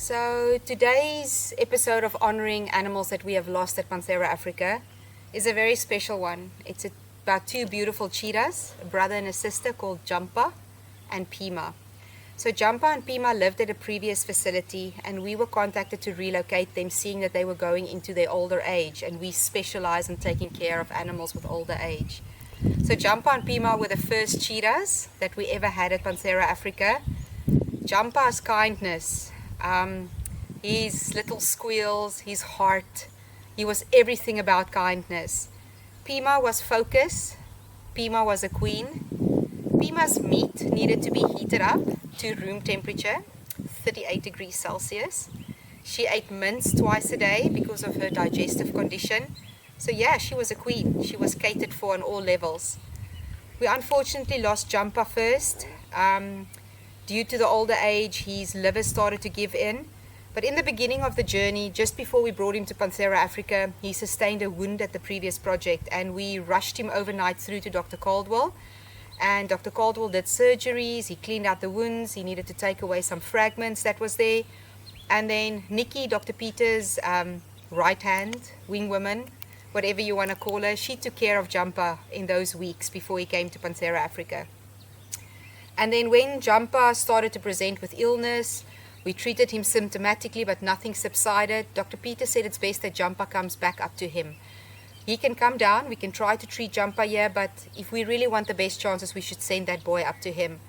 So today's episode of honoring animals that we have lost at Panthera Africa is a very special one. It's about two beautiful cheetahs, a brother and a sister called Jampa and Pema. So Jampa and Pema lived at a previous facility and we were contacted to relocate them, seeing that they were going into their older age, and we specialize in taking care of animals with older age. So Jampa and Pema were the first cheetahs that we ever had at Panthera Africa. Jampa's kindness, his little squeals, his heart, he was everything about kindness. Pema was focus. Pema was a queen. Pema's meat needed to be heated up to room temperature, 38 degrees Celsius. She ate mince twice a day because of her digestive condition. So yeah, she was a queen. She was catered for on all levels. We unfortunately lost Jampa first. Due to the older age, his liver started to give in. But in the beginning of the journey, just before we brought him to Panthera Africa, he sustained a wound at the previous project, and we rushed him overnight through to Dr. Caldwell. And Dr. Caldwell did surgeries, he cleaned out the wounds, he needed to take away some fragments that was there. And then Nikki, Dr. Peter's right hand, wing woman, whatever you want to call her, she took care of Jampa in those weeks before he came to Panthera Africa. And then when Jampa started to present with illness, we treated him symptomatically, but nothing subsided. Dr. Peter said it's best that Jampa comes back up to him. He can come down, we can try to treat Jampa here, but if we really want the best chances, we should send that boy up to him.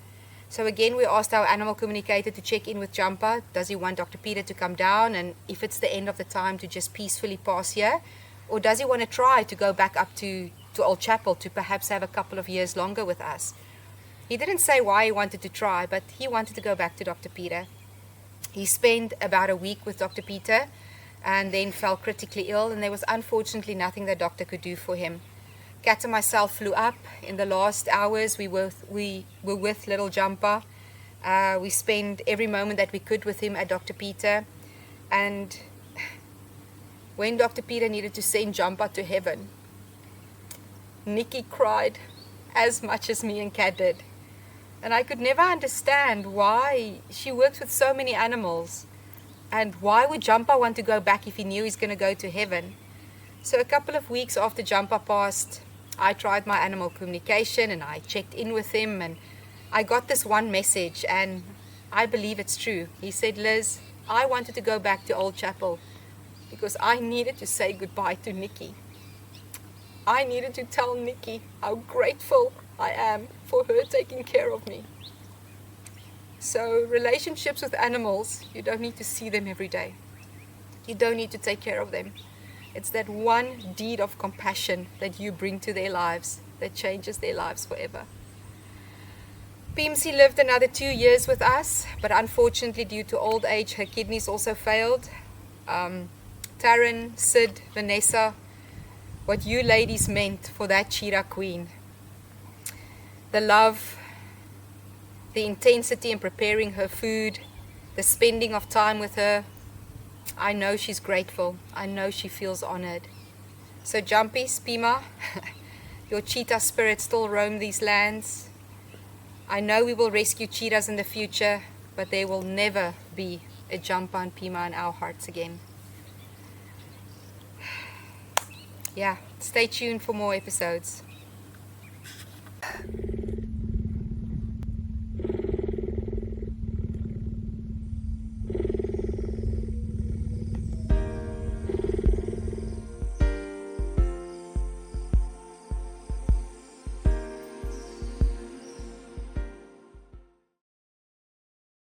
So again, we asked our animal communicator to check in with Jampa. Does he want Dr. Peter to come down, and if it's the end of the time, to just peacefully pass here? Or does he want to try to go back up to Old Chapel to perhaps have a couple of years longer with us? He didn't say why he wanted to try, but he wanted to go back to Dr. Peter. He spent about a week with Dr. Peter and then fell critically ill, and there was unfortunately nothing the doctor could do for him. Kat and myself flew up. In the last hours, we were with little Jampa. We spent every moment that we could with him at Dr. Peter. And when Dr. Peter needed to send Jampa to heaven, Nikki cried as much as me and Kat did. And I could never understand why. She works with so many animals. And why would Jampa want to go back if he knew he's going to go to heaven? So a couple of weeks after Jampa passed, I tried my animal communication and I checked in with him, and I got this one message, and I believe it's true. He said, "Liz, I wanted to go back to Old Chapel because I needed to say goodbye to Nikki. I needed to tell Nikki how grateful I am for her taking care of me." So relationships with animals, you don't need to see them every day. You don't need to take care of them. It's that one deed of compassion that you bring to their lives that changes their lives forever. Pimsy lived another 2 years with us, but unfortunately due to old age, her kidneys also failed. Taryn, Sid, Vanessa, what you ladies meant for that cheetah queen. The love, the intensity in preparing her food, the spending of time with her. I know she's grateful. I know she feels honored. So Jampies, Pema, your cheetah spirit still roam these lands. I know we will rescue cheetahs in the future, but there will never be a Jampa and Pema in our hearts again. Yeah, stay tuned for more episodes.